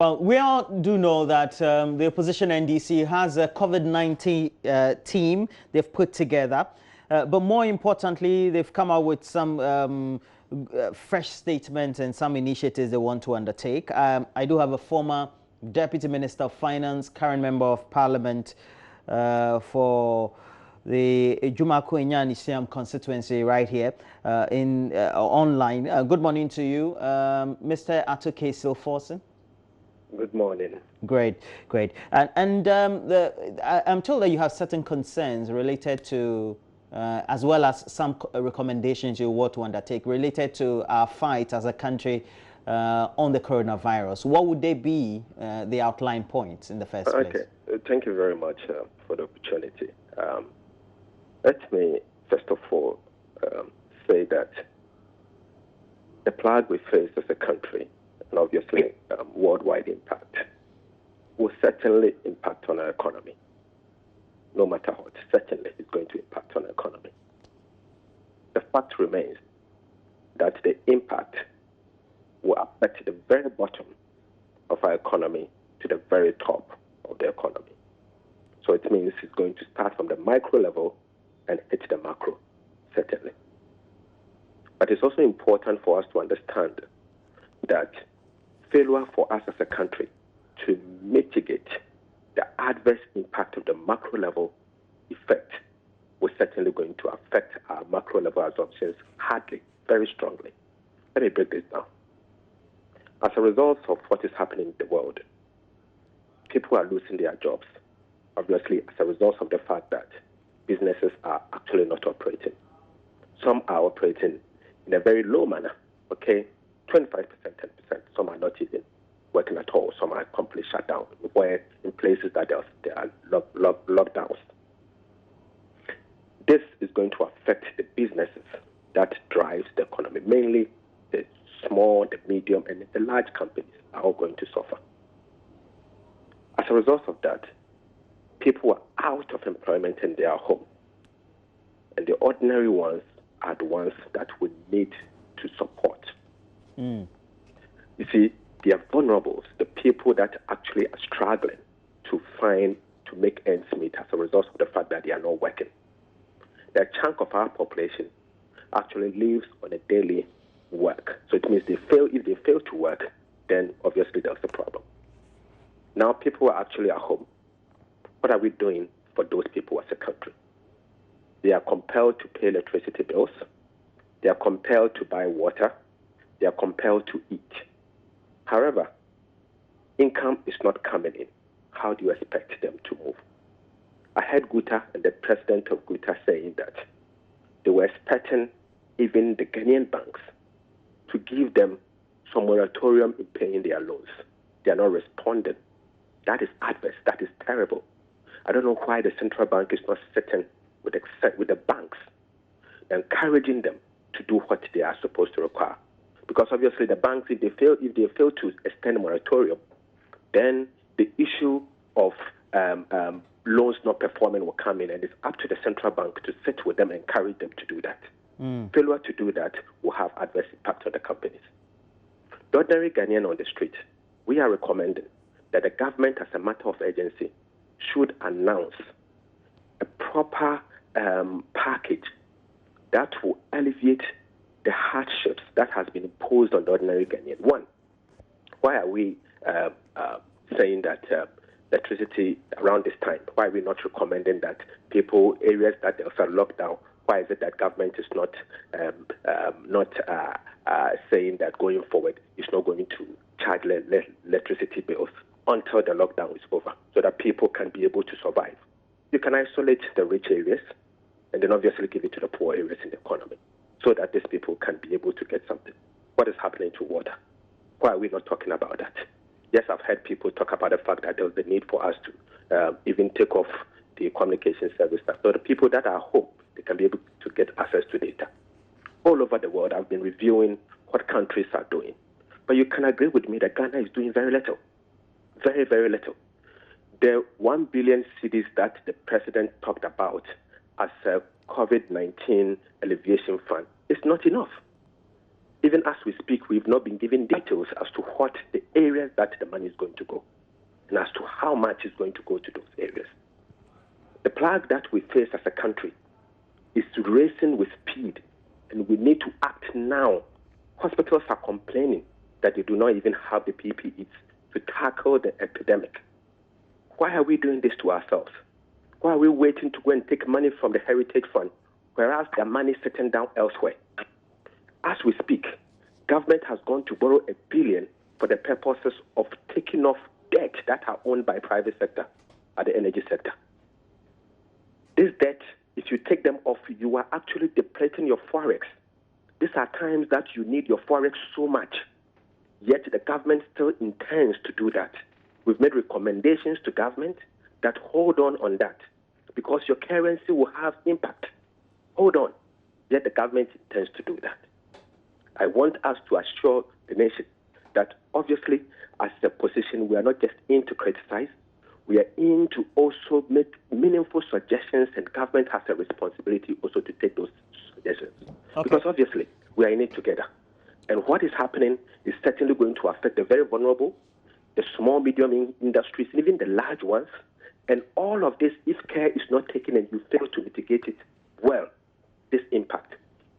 Well, we all do know that the opposition NDC has a COVID-19 team they've put together. But more importantly, they've come out with some fresh statements and some initiatives they want to undertake. I do have a former Deputy Minister of Finance, current Member of Parliament for the Ejumako Inyan constituency right here online. Good morning to you, Mr. Atoke Silforson. Good morning. Great. I'm told that you have certain concerns related to, as well as some recommendations you want to undertake related to our fight as a country on the coronavirus. What would they be, the outline points in the first place? Okay, thank you very much for the opportunity. Let me first of all say that the plague we face as a country, and obviously worldwide impact, will certainly impact on our economy. No matter what, certainly it's going to impact on our economy. The fact remains that the impact will affect the very bottom of our economy to the very top of the economy. So it means it's going to start from the micro level and hit the macro, certainly. But it's also important for us to understand that failure for us as a country to mitigate the adverse impact of the macro level effect was certainly going to affect our macro level absorptions hardly, very strongly. Let me break this down. As a result of what is happening in the world, people are losing their jobs, obviously as a result of the fact that businesses are actually not operating. Some are operating in a very low manner, okay? 25%, 10%. Some are not even working at all. Some are completely shut down, where in places that there are lockdowns. This is going to affect the businesses that drives the economy. Mainly the small, the medium, and the large companies are all going to suffer. As a result of that, people are out of employment and they are home. And the ordinary ones are the ones that we need to support. You see, they are vulnerables, the people that actually are struggling to make ends meet as a result of the fact that they are not working. The chunk of our population actually lives on a daily work. So it means if they fail to work, then obviously there's a problem. Now people are actually at home. What are we doing for those people as a country? They are compelled to pay electricity bills. They are compelled to buy water. They are compelled to eat. However, income is not coming in. How do you expect them to move? I heard Guta and the president of Guta saying that they were expecting even the Ghanaian banks to give them some moratorium in paying their loans. They are not responding. That is adverse. That is terrible. I don't know why the central bank is not sitting with the banks, encouraging them to do what they are supposed to require. Because obviously the banks, if they fail to extend a moratorium, then the issue of loans not performing will come in, and it's up to the central bank to sit with them and encourage them to do that. Failure to do that will have adverse impact on the companies. The ordinary Ghanaian on the street, we are recommending that the government, as a matter of urgency, should announce a proper package that will alleviate the hardships that has been imposed on the ordinary Ghanaian. One, why are we saying that electricity around this time? Why are we not recommending that areas that are locked down, why is it that government is not saying that going forward it's not going to charge electricity bills until the lockdown is over, so that people can be able to survive? You can isolate the rich areas and then obviously give it to the poor areas in the economy, so that these people can be able to get something. What is happening to water? Why are we not talking about that? Yes, I've heard people talk about the fact that there's the need for us to even take off the communication service, so the people that are home, they can be able to get access to data. All over the world, I've been reviewing what countries are doing. But you can agree with me that Ghana is doing very little. Very, very little. The 1 billion cedis that the president talked about as a COVID-19 alleviation fund is not enough. Even as we speak, we've not been given details as to what the areas that the money is going to go and as to how much is going to go to those areas. The plague that we face as a country is racing with speed, and we need to act now. Hospitals are complaining that they do not even have the PPEs to tackle the epidemic. Why are we doing this to ourselves? Why are we waiting to go and take money from the Heritage Fund, whereas the money is sitting down elsewhere? As we speak, government has gone to borrow $1 billion for the purposes of taking off debt that are owned by private sector at the energy sector. This debt, if you take them off, you are actually depleting your forex. These are times that you need your forex so much, yet the government still intends to do that. We've made recommendations to government that hold on that, because your currency will have impact. Hold on, yet the government intends to do that. I want us to assure the nation that obviously, as a position, we are not just in to criticize, we are in to also make meaningful suggestions, and government has a responsibility also to take those suggestions. Okay. Because obviously, we are in it together. And what is happening is certainly going to affect the very vulnerable, the small, medium industries, and even the large ones. And all of this, if care is not taken and you fail to mitigate it well, this impact,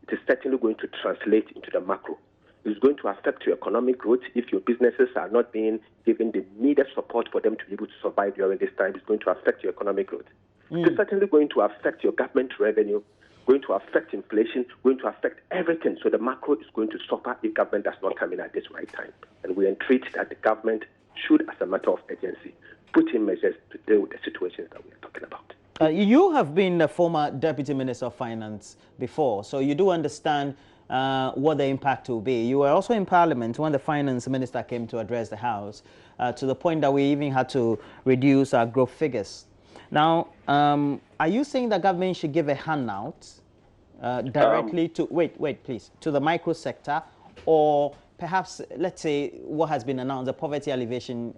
it is certainly going to translate into the macro. It's going to affect your economic growth if your businesses are not being given the needed support for them to be able to survive during this time. It's going to affect your economic growth. It's certainly going to affect your government revenue, going to affect inflation, going to affect everything. So the macro is going to suffer if government does not come in at this right time. And we entreat that the government should, as a matter of urgency, put in measures to deal with the situations that we are talking about. You have been a former Deputy Minister of Finance before, so you do understand what the impact will be. You were also in Parliament when the Finance Minister came to address the House, to the point that we even had to reduce our growth figures. Now, are you saying the government should give a handout directly to, wait, please, to the micro sector, or perhaps, let's say, what has been announced, the poverty alleviation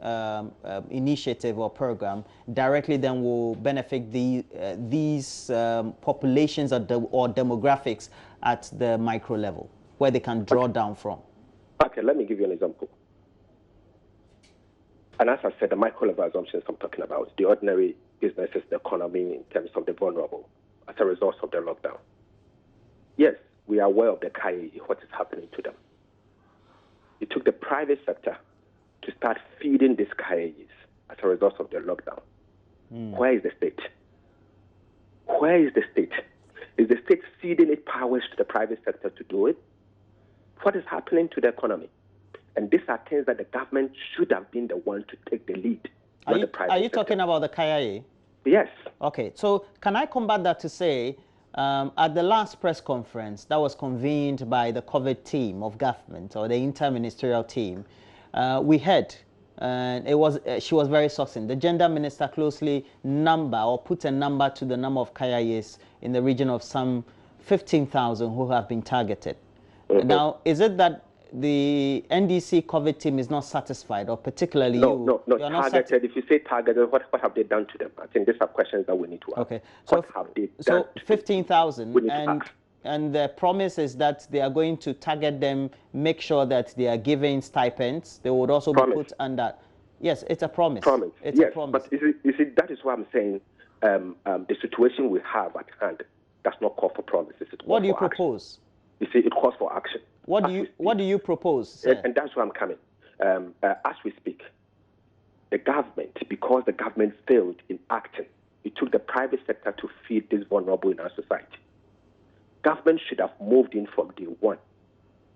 initiative or program, directly then will benefit these populations or demographics at the micro level, where they can draw down from? Okay, let me give you an example. And as I said, the micro level assumptions I'm talking about, the ordinary businesses, the economy in terms of the vulnerable as a result of the lockdown. Yes, we are aware of the KIA, what is happening to them. It took the private sector to start feeding these KIAs as a result of the lockdown. Where is the state? Where is the state? Is the state ceding its powers to the private sector to do it? What is happening to the economy? And these are things that the government should have been the one to take the lead. Are you talking about the KIA? Yes. Okay, so can I combat that to say, at the last press conference that was convened by the COVID team of government, or the interministerial team, we heard, and she was very succinct. The gender minister closely put a number to the number of KIAs in the region of some 15,000 who have been targeted. Now, is it that the NDC COVID team is not satisfied, or particularly No, targeted. If you say targeted, what have they done to them? I think these are questions that we need to ask. Okay, so 15,000, and the promise is that they are going to target them, make sure that they are giving stipends. They would also be put under. Yes, it's a promise. It's a promise. But you see, that is why I'm saying the situation we have at hand does not call for promises. What do you propose? You see, it calls for action. What do you propose, sir? And that's where I'm coming. As we speak, the government, because the government failed in acting, it took the private sector to feed these vulnerable in our society. Government should have moved in from day one,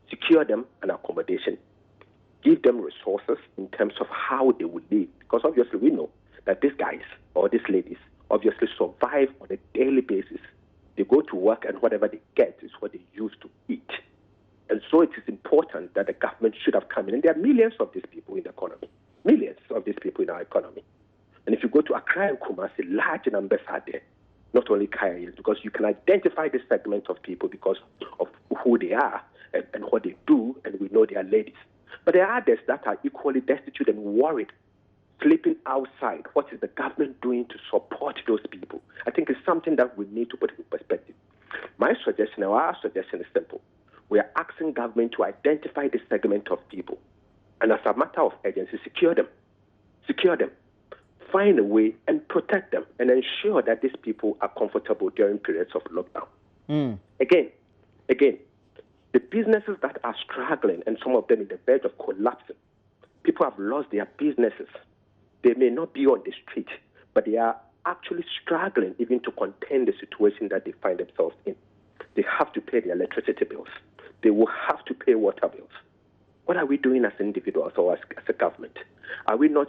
secure them an accommodation, give them resources in terms of how they would live. Because obviously we know that these guys or these ladies obviously survive on a daily basis. They go to work and whatever they get is what they use to eat. And so it is important that the government should have come in. And there are millions of these people in the economy, millions of these people in our economy. And if you go to Accra and Kumasi, large numbers are there, not only KIAs, because you can identify this segment of people because of who they are and what they do, and we know they are ladies. But there are others that are equally destitute and worried, sleeping outside. What is the government doing to support those people? I think it's something that we need to put in perspective. My suggestion, or our suggestion, is simple. we are asking government to identify this segment of people and, as a matter of urgency, secure them. Find a way and protect them and ensure that these people are comfortable during periods of lockdown. Again, the businesses that are struggling and some of them in the verge of collapsing, people have lost their businesses. They may not be on the street, but they are actually struggling even to contain the situation that they find themselves in. They have to pay their electricity bills. They will have to pay water bills. What are we doing as individuals or as a government? Are we not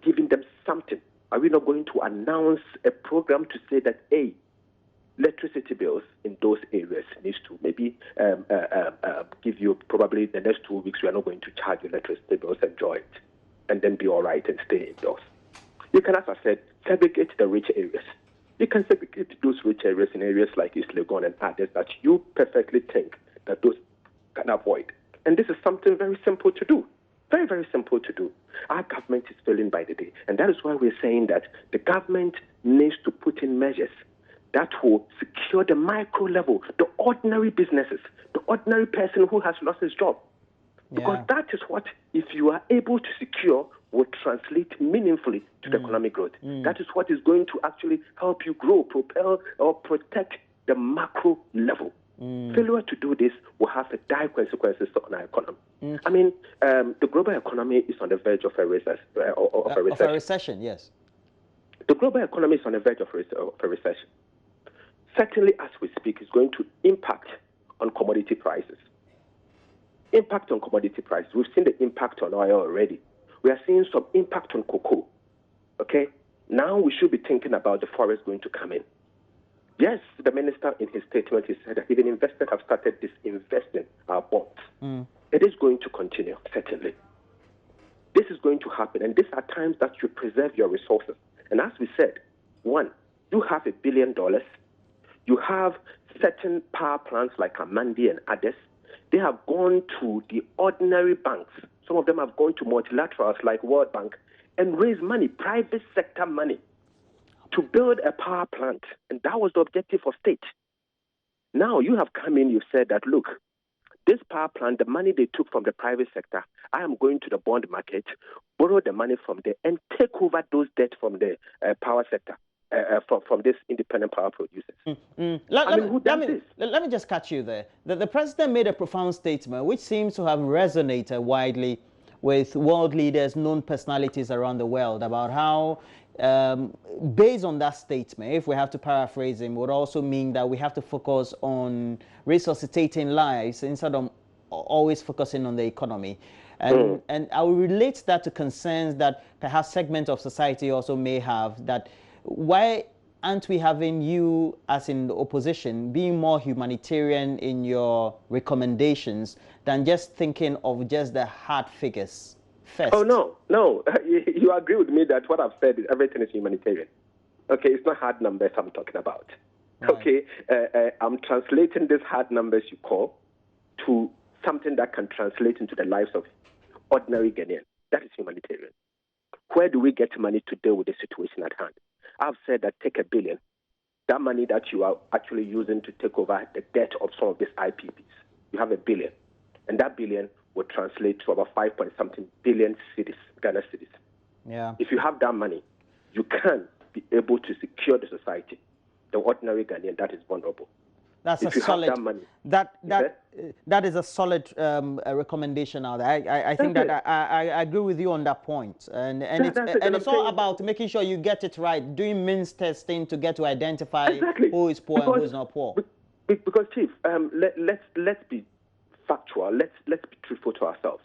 giving them something? Are we not going to announce a program to say that, hey, electricity bills in those areas needs to maybe give you probably the next 2 weeks, we are not going to charge electricity bills, enjoy it, and then be all right and stay indoors. You can, as I said, segregate the rich areas. You can segregate those rich areas in areas like East Legon and others that you perfectly think that those can avoid. And this is something very simple to do. Very, very simple to do. Our government is failing by the day. And that is why we're saying that the government needs to put in measures that will secure the micro level, the ordinary businesses, the ordinary person who has lost his job. Because that is what, if you are able to secure, will translate meaningfully to the economic growth. That is what is going to actually help you grow, propel, or protect the macro level. Failure to do this will have dire consequences on our economy. I mean, the global economy is on the verge of a recession. Of a recession, yes. The global economy is on the verge of a recession. Certainly, as we speak, it's going to impact on commodity prices. Impact on commodity prices. We've seen the impact on oil already. We are seeing some impact on cocoa. Okay? Now we should be thinking about the forest going to come in. Yes, the minister in his statement, he said that even investors have started disinvesting our bonds. It is going to continue, certainly. This is going to happen, and these are times that you preserve your resources. And as we said, one, you have $1 billion. You have certain power plants like Amandi and others. They have gone to the ordinary banks. Some of them have gone to multilaterals like World Bank and raised money, private sector money, to build a power plant. And that was the objective of state. Now you have come in, you said that, look, this power plant, the money they took from the private sector, I am going to the bond market, borrow the money from there, and take over those debt from the power sector, from these independent power producers. Let me just catch you there. The president made a profound statement, which seems to have resonated widely with world leaders, known personalities around the world, about how, based on that statement, if we have to paraphrase him, would also mean that we have to focus on resuscitating lives instead of always focusing on the economy. And I will relate that to concerns that perhaps segments of society also may have, that why aren't we having you, as in the opposition, being more humanitarian in your recommendations than just thinking of just the hard figures first? Oh, no. You agree with me that what I've said is everything is humanitarian. Okay, it's not hard numbers I'm talking about. Right. Okay, I'm translating these hard numbers you call to something that can translate into the lives of ordinary Ghanaians. That is humanitarian. Where do we get money to deal with the situation at hand? I've said that take $1 billion, that money that you are actually using to take over the debt of some of these IPPs. You have $1 billion, and that $1 billion will translate to about 5-point-something billion cedis, Ghana cedis. Yeah. If you have that money, you can be able to secure the society, the ordinary Ghanaian that is vulnerable. That's if a solid. Have that money, that is a solid recommendation out there. I think that I agree with you on that point, and it's all about making sure you get it right, doing means testing to get to identify who is poor and who is not poor. Because Chief, let's be factual. Let's be truthful to ourselves.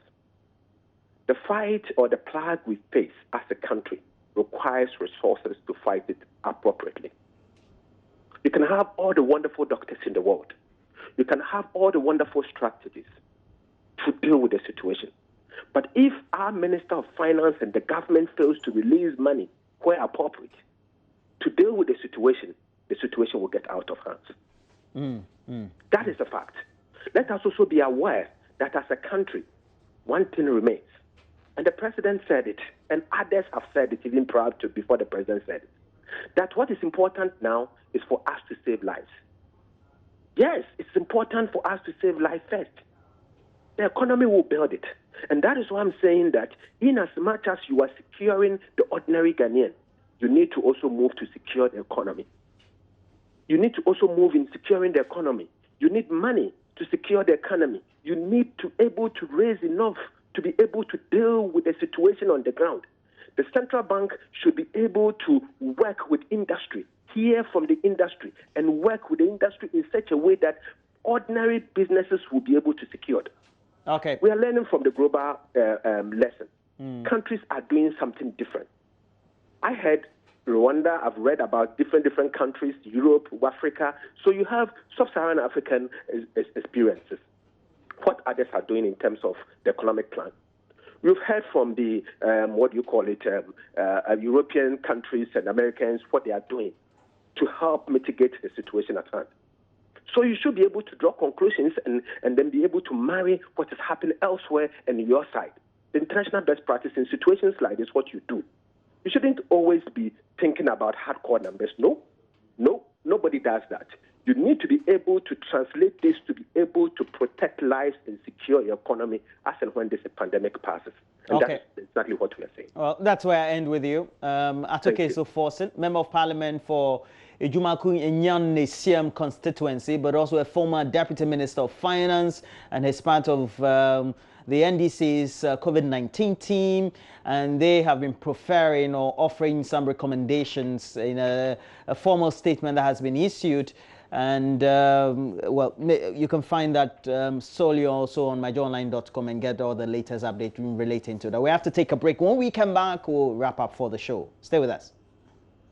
The fight or the plague we face as a country requires resources to fight it appropriately. You can have all the wonderful doctors in the world. You can have all the wonderful strategies to deal with the situation. But if our Minister of Finance and the government fails to release money where appropriate to deal with the situation will get out of hands. That is a fact. Let us also be aware that as a country, one thing remains. And the president said it, and others have said it even prior to before the president said it, that what is important now is for us to save lives. Yes, it's important for us to save life first. The economy will build it. And that is why I'm saying that in as much as you are securing the ordinary Ghanaian, you need to also move to secure the economy. You need to also move in securing the economy. You need money to secure the economy. You need to be able to raise enough to be able to deal with the situation on the ground. The central bank should be able to work with industry, hear from the industry, and work with the industry in such a way that ordinary businesses will be able to secure it. Okay. We are learning from the global lesson. Countries are doing something different. I heard Rwanda, I've read about different countries, Europe, Africa. So you have sub-Saharan African experiences. What others are doing in terms of the economic plan. We've heard from the, European countries and Americans, what they are doing to help mitigate the situation at hand. So you should be able to draw conclusions and then be able to marry what is happening elsewhere and your side. The international best practice in situations like this, what you do. You shouldn't always be thinking about hardcore numbers. No, nobody does that. You need to be able to translate this to be able to protect lives and secure your economy as and when this pandemic passes. And okay. That's exactly what we are saying. Well, that's where I end with you. Atokeso Forsen, Member of Parliament for Ejumaku Enyan Nesiam constituency, but also a former Deputy Minister of Finance, and he's part of the NDC's COVID-19 team, and they have been preferring or offering some recommendations in a formal statement that has been issued. And, well, you can find that solely also on myjoyonline.com and get all the latest updates relating to that. We have to take a break. When we come back, we'll wrap up for the show. Stay with us.